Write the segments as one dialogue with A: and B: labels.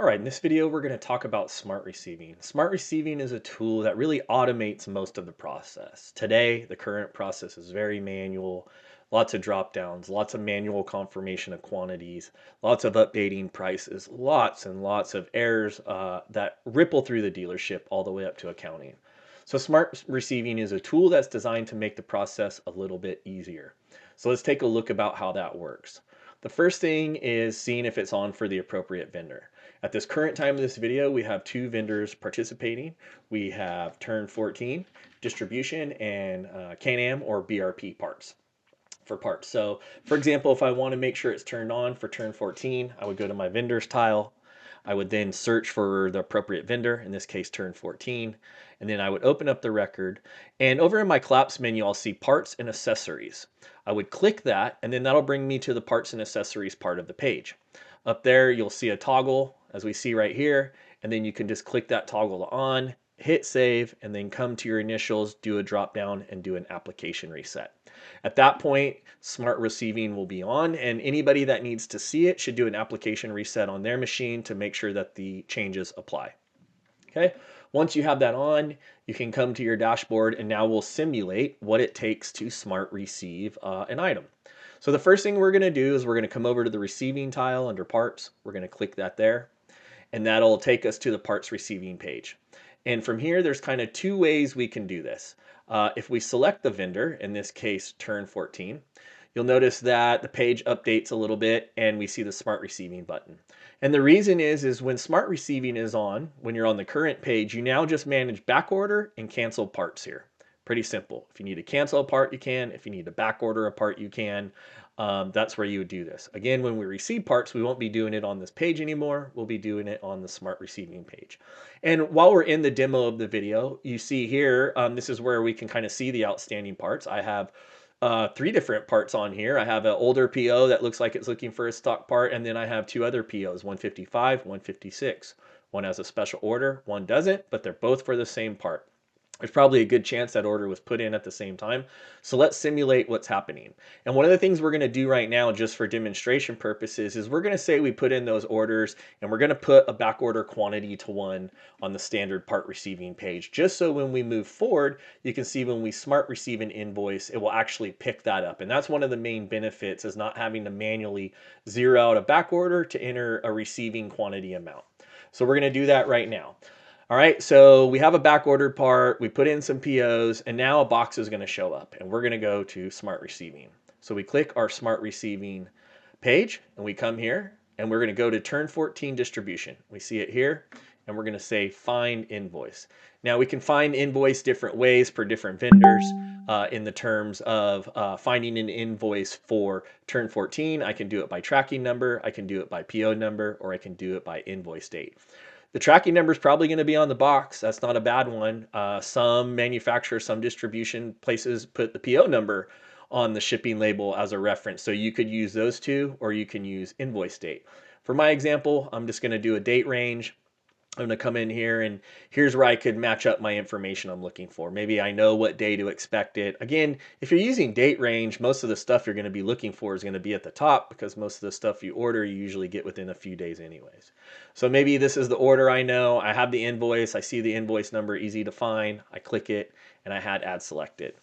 A: All right, in this video, we're going to talk about smart receiving. Smart receiving is a tool that really automates most of the process. Today, the current process is very manual, lots of drop downs, lots of manual confirmation of quantities, lots of updating prices, lots and lots of errors that ripple through the dealership all the way up to accounting. So, smart receiving is a tool that's designed to make the process a little bit easier. So, let's take a look about how that works. The first thing is seeing if it's on for the appropriate vendor. At this current time of this video, we have two vendors participating. We have Turn 14 Distribution and Can-Am or BRP parts for parts. So for example, if I want to make sure it's turned on for Turn 14, I would go to my vendors tile. I would then search for the appropriate vendor, in this case Turn 14, and then I would open up the record. And over in my collapse menu, I'll see parts and accessories. I would click that, and then that'll bring me to the parts and accessories part of the page. Up there, you'll see a toggle, as we see right here, and then you can just click that toggle on, hit save, and then come to your initials, do a drop down, and do an application reset. At that point, smart receiving will be on, and anybody that needs to see it should do an application reset on their machine to make sure that the changes apply. Okay, once you have that on, you can come to your dashboard, and now we'll simulate what it takes to smart receive an item. So the first thing we're going to do is we're going to come over to the receiving tile under parts. We're going to click that there, and that'll take us to the parts receiving page. And from here, there's kind of two ways we can do this. If we select the vendor, in this case, Turn 14, you'll notice that the page updates a little bit and we see the smart receiving button. And the reason is when smart receiving is on, when you're on the current page, you now just manage back order and cancel parts here. Pretty simple. If you need to cancel a part, you can. If you need to back order a part, you can. That's where you would do this. Again, when we receive parts, we won't be doing it on this page anymore. We'll be doing it on the smart receiving page. And while we're in the demo of the video, you see here, this is where we can kind of see the outstanding parts. I have three different parts on here. I have an older PO that looks like it's looking for a stock part, and then I have two other POs, 155, 156. One has a special order, one doesn't, but they're both for the same part. There's probably a good chance that order was put in at the same time. So let's simulate what's happening. And one of the things we're going to do right now, just for demonstration purposes, is we're going to say we put in those orders and we're going to put a back order quantity to 1 on the standard part receiving page, just so when we move forward, you can see when we smart receive an invoice, it will actually pick that up. And that's one of the main benefits, is not having to manually zero out a back order to enter a receiving quantity amount. So we're going to do that right now. All right, so we have a back ordered part, we put in some POs, and now a box is going to show up, and we're going to go to Smart Receiving. So we click our Smart Receiving page, and we come here, and we're going to go to Turn 14 Distribution. We see it here, and we're going to say Find Invoice. Now we can find invoice different ways for different vendors in the terms of finding an invoice for Turn 14. I can do it by tracking number, I can do it by PO number, or I can do it by invoice date. The tracking number is probably going to be on the box. That's not a bad one. Some manufacturers, some distribution places put the PO number on the shipping label as a reference. So you could use those two, or you can use invoice date. For my example, I'm just going to do a date range. I'm going to come in here, and here's where I could match up my information I'm looking for. Maybe I know what day to expect it. Again, if you're using date range, most of the stuff you're going to be looking for is going to be at the top, because most of the stuff you order, you usually get within a few days anyways. So maybe this is the order I know. I have the invoice. I see the invoice number, easy to find. I click it, and I had add selected.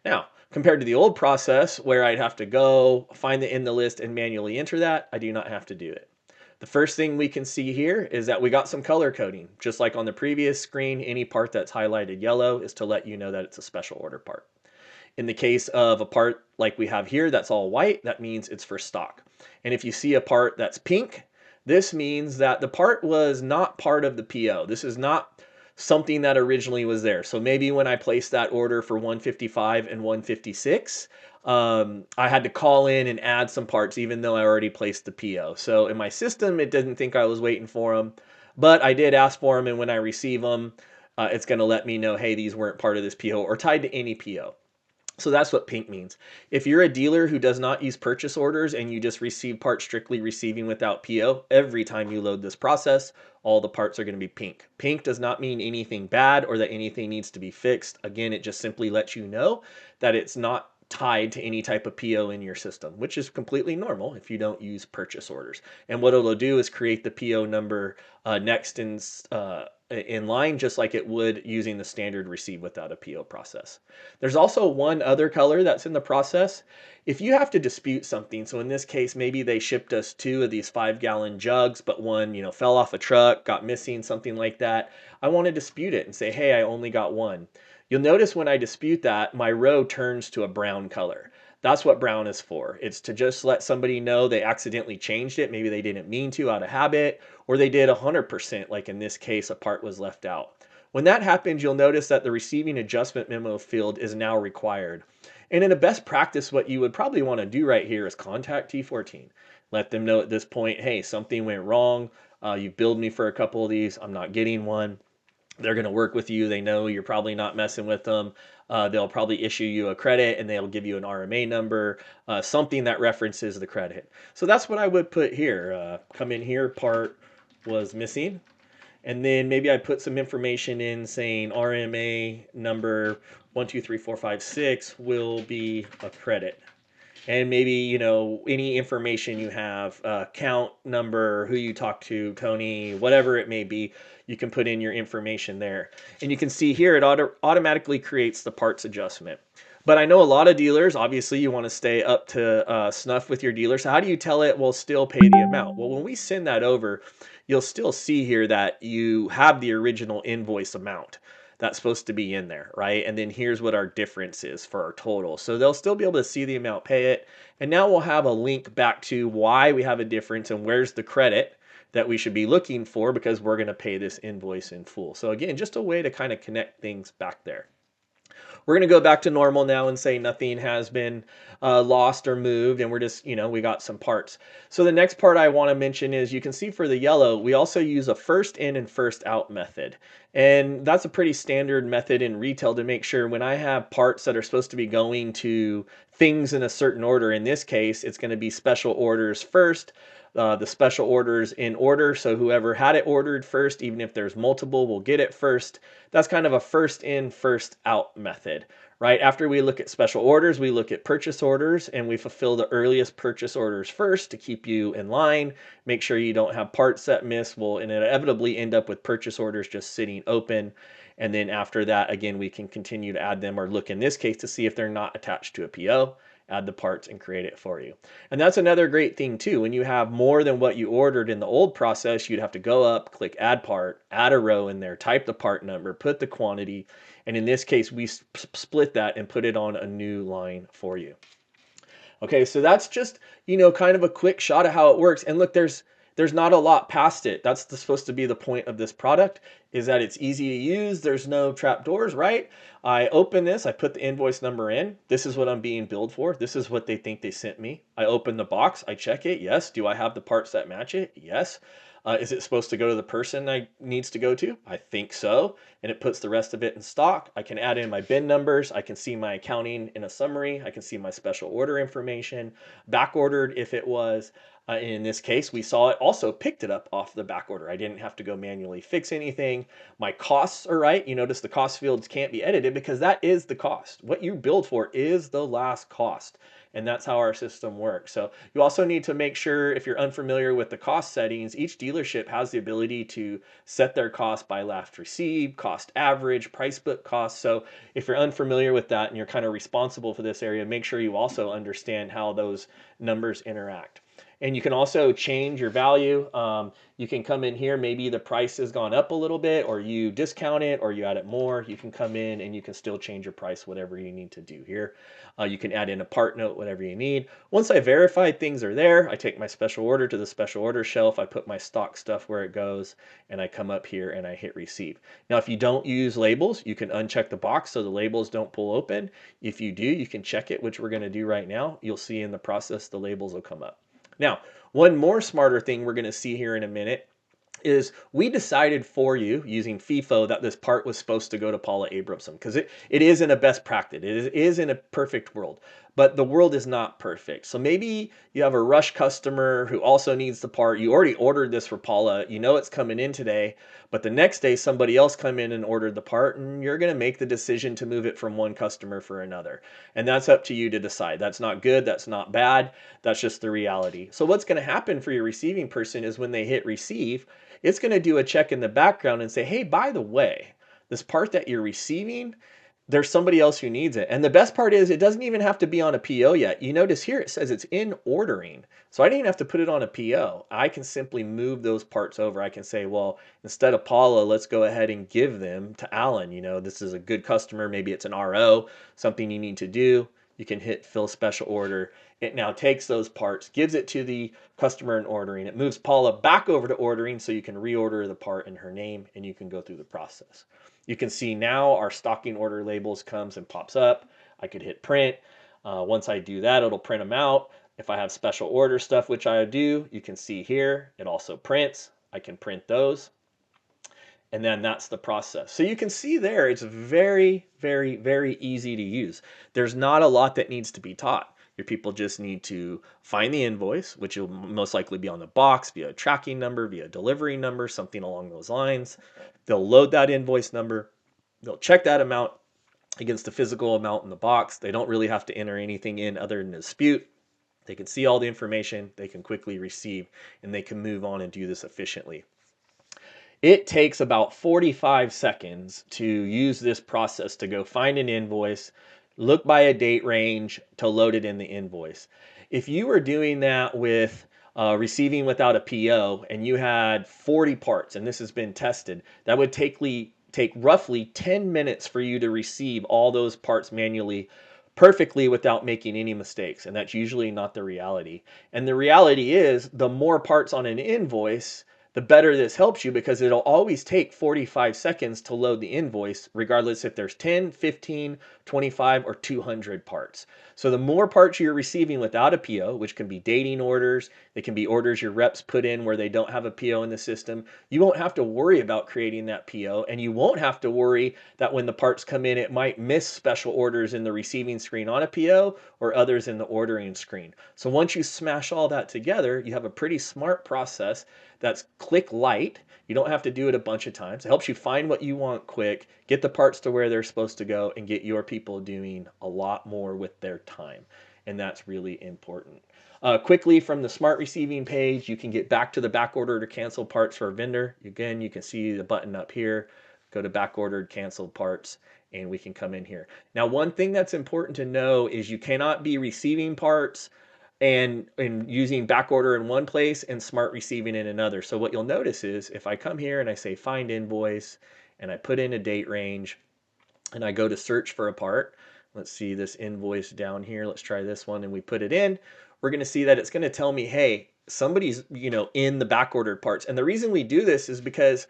A: Now, compared to the old process where I'd have to go find the in the list and manually enter that, I do not have to do it. The first thing we can see here is that we got some color coding. Just like on the previous screen, any part that's highlighted yellow is to let you know that it's a special order part. In the case of a part like we have here that's all white, that means it's for stock. And if you see a part that's pink, this means that the part was not part of the PO. This is not something that originally was there. So maybe when I placed that order for 155 and 156, I had to call in and add some parts even though I already placed the PO. So in my system, it didn't think I was waiting for them, but I did ask for them, and when I receive them, it's going to let me know, hey, these weren't part of this PO or tied to any PO. So that's what pink means. If you're a dealer who does not use purchase orders and you just receive parts strictly receiving without PO, every time you load this process, all the parts are going to be pink. Pink does not mean anything bad or that anything needs to be fixed. Again, it just simply lets you know that it's not tied to any type of PO in your system, which is completely normal if you don't use purchase orders. And what it'll do is create the PO number next in line, just like it would using the standard receive without a PO process. There's also one other color that's in the process. If you have to dispute something, so in this case, maybe they shipped us 2 of these 5-gallon jugs, but one, fell off a truck, got missing, something like that. I want to dispute it and say, hey, I only got one. You'll notice when I dispute that, my row turns to a brown color. That's what brown is for. It's to just let somebody know they accidentally changed it. Maybe they didn't mean to out of habit, or they did 100%, like in this case, a part was left out. When that happens, you'll notice that the receiving adjustment memo field is now required. And in a best practice, what you would probably want to do right here is contact T14. Let them know at this point, hey, something went wrong. You billed me for a couple of these. I'm not getting one. They're going to work with you. They know you're probably not messing with them. They'll probably issue you a credit and they'll give you an RMA number, something that references the credit. So that's what I would put here. Come in here, part was missing. And then maybe I put some information in saying RMA number 123456 will be a credit. And maybe, any information you have, count number, who you talk to, Tony, whatever it may be, you can put in your information there. And you can see here it automatically creates the parts adjustment. But I know a lot of dealers, obviously you want to stay up to snuff with your dealer. So how do you tell it will still pay the amount? Well, when we send that over, you'll still see here that you have the original invoice amount that's supposed to be in there, right? And then here's what our difference is for our total. So they'll still be able to see the amount, pay it. And now we'll have a link back to why we have a difference and where's the credit that we should be looking for, because we're going to pay this invoice in full. So again, just a way to kind of connect things back there. We're going to go back to normal now and say nothing has been lost or moved, and we're just, we got some parts. So the next part I want to mention is, you can see for the yellow, we also use a first in and first out method. And that's a pretty standard method in retail to make sure when I have parts that are supposed to be going to things in a certain order, in this case, it's going to be special orders first, the special orders in order. So whoever had it ordered first, even if there's multiple, will get it first. That's kind of a first in, first out method, right? After we look at special orders, we look at purchase orders, and we fulfill the earliest purchase orders first to keep you in line. Make sure you don't have parts that miss. We'll inevitably end up with purchase orders just sitting open. And then after that, again, we can continue to add them, or look in this case to see if they're not attached to a PO. Add the parts and create it for you. And that's another great thing too. When you have more than what you ordered in the old process, you'd have to go up, click add part, add a row in there, type the part number, put the quantity. And in this case, we split that and put it on a new line for you. Okay, so that's just, kind of a quick shot of how it works. And look, there's not a lot past it. That's supposed to be the point of this product, is that it's easy to use. There's no trap doors, right? I open this, I put the invoice number in. This is what I'm being billed for. This is what they think they sent me. I open the box, I check it. Yes. Do I have the parts that match it? Yes. Is it supposed to go to the person I needs to go to? I think so. And it puts the rest of it in stock. I can add in my bin numbers. I can see my accounting in a summary. I can see my special order information, back ordered if it was. In this case, we saw it also picked it up off the back order. I didn't have to go manually fix anything. My costs are right. You notice the cost fields can't be edited because that is the cost. What you billed for is the last cost. And that's how our system works. So you also need to make sure, if you're unfamiliar with the cost settings, each dealership has the ability to set their cost by last received, cost average, price book cost. So if you're unfamiliar with that and you're kind of responsible for this area, make sure you also understand how those numbers interact. And you can also change your value. You can come in here, maybe the price has gone up a little bit, or you discount it, or you add it more. You can come in and you can still change your price, whatever you need to do here. You can add in a part note, whatever you need. Once I verified things are there, I take my special order to the special order shelf. I put my stock stuff where it goes, and I come up here and I hit receive. Now, if you don't use labels, you can uncheck the box so the labels don't pull open. If you do, you can check it, which we're going to do right now. You'll see in the process the labels will come up. Now, one more smarter thing we're going to see here in a minute is we decided for you using FIFO that this part was supposed to go to Paula Abramson, because it is in a best practice. It is in a perfect world. but the world is not perfect. So maybe you have a rush customer who also needs the part. You already ordered this for Paula. You know it's coming in today, but the next day somebody else come in and ordered the part, and you're going to make the decision to move it from one customer for another. And that's up to you to decide. That's not good. That's not bad. That's just the reality. So what's going to happen for your receiving person is when they hit receive, it's going to do a check in the background and say, hey, by the way, this part that you're receiving, there's somebody else who needs it. And the best part is it doesn't even have to be on a PO yet. You notice here it says it's in ordering. So I didn't even have to put it on a PO. I can simply move those parts over. I can say, well, instead of Paula, let's go ahead and give them to Alan. You know, this is a good customer. Maybe it's an RO, something you need to do. You can hit fill special order. It now takes those parts, gives it to the customer in ordering. It moves Paula back over to ordering so you can reorder the part in her name and you can go through the process. You can see now our stocking order labels comes and pops up. I could hit print. Once I do that, it'll print them out. If I have special order stuff, which I do, you can see here, it also prints. I can print those. And then that's the process. So you can see there, it's very, very, very easy to use. There's not a lot that needs to be taught. Your people just need to find the invoice, which will most likely be on the box via a tracking number, via a delivery number, something along those lines. They'll load that invoice number. They'll check that amount against the physical amount in the box. They don't really have to enter anything in other than dispute. They can see all the information. They can quickly receive, and they can move on and do this efficiently. It takes about 45 seconds to use this process to go find an invoice, look by a date range to load it in the invoice. If you were doing that with receiving without a PO and you had 40 parts, and this has been tested, that would take roughly 10 minutes for you to receive all those parts manually perfectly without making any mistakes. And that's usually not the reality. And the reality is the more parts on an invoice, the better this helps you because it'll always take 45 seconds to load the invoice, regardless if there's 10, 15, 25, or 200 parts. So the more parts you're receiving without a PO, which can be dating orders, they can be orders your reps put in where they don't have a PO in the system, you won't have to worry about creating that PO, and you won't have to worry that when the parts come in, it might miss special orders in the receiving screen on a PO or others in the ordering screen. So once you smash all that together, you have a pretty smart process that's click light. You don't have to do it a bunch of times. It helps you find what you want quick, get the parts to where they're supposed to go, and get your people doing a lot more with their time. And that's really important. Quickly from the Smart Receiving page, you can get back to the back order to cancel parts for a vendor. Again, you can see the button up here. Go to back ordered canceled parts, and we can come in here. Now, one thing that's important to know is you cannot be receiving parts and using back order in one place and smart receiving in another. So what you'll notice is if I come here and I say find invoice and I put in a date range and I go to search for a part, let's see this invoice down here. Let's try this one and we put it in. We're going to see that it's going to tell me, hey, somebody's, in the back ordered parts. And the reason we do this is because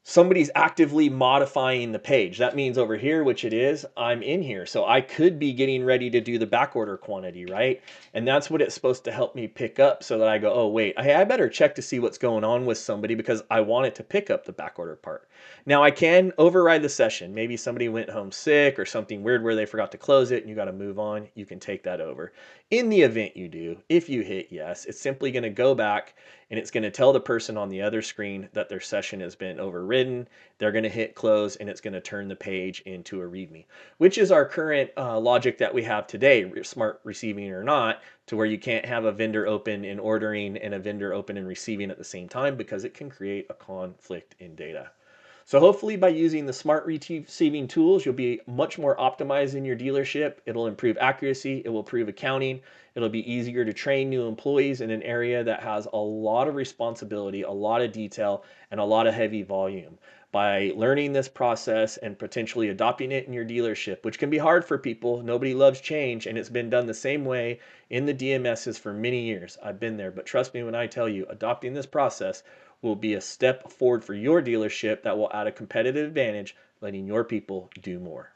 A: somebody's actively modifying the page. That means over here, which it is, I'm in here. So I could be getting ready to do the back order quantity, right? And that's what it's supposed to help me pick up so that I go, oh, wait, I better check to see what's going on with somebody because I want it to pick up the back order part. Now I can override the session. Maybe somebody went home sick or something weird where they forgot to close it and you got to move on. You can take that over. In the event you do, if you hit yes, it's simply going to go back and it's going to tell the person on the other screen that their session has been overridden. They're going to hit close and it's going to turn the page into a README, which is our current logic that we have today, smart receiving or not, to where you can't have a vendor open in ordering and a vendor open and receiving at the same time because it can create a conflict in data. So hopefully by using the smart receiving tools, you'll be much more optimized in your dealership. It'll improve accuracy. It will improve accounting. It'll be easier to train new employees in an area that has a lot of responsibility, a lot of detail, and a lot of heavy volume. By learning this process and potentially adopting it in your dealership, which can be hard for people. Nobody loves change, and it's been done the same way in the DMSs for many years. I've been there, but trust me when I tell you, adopting this process will be a step forward for your dealership that will add a competitive advantage, letting your people do more.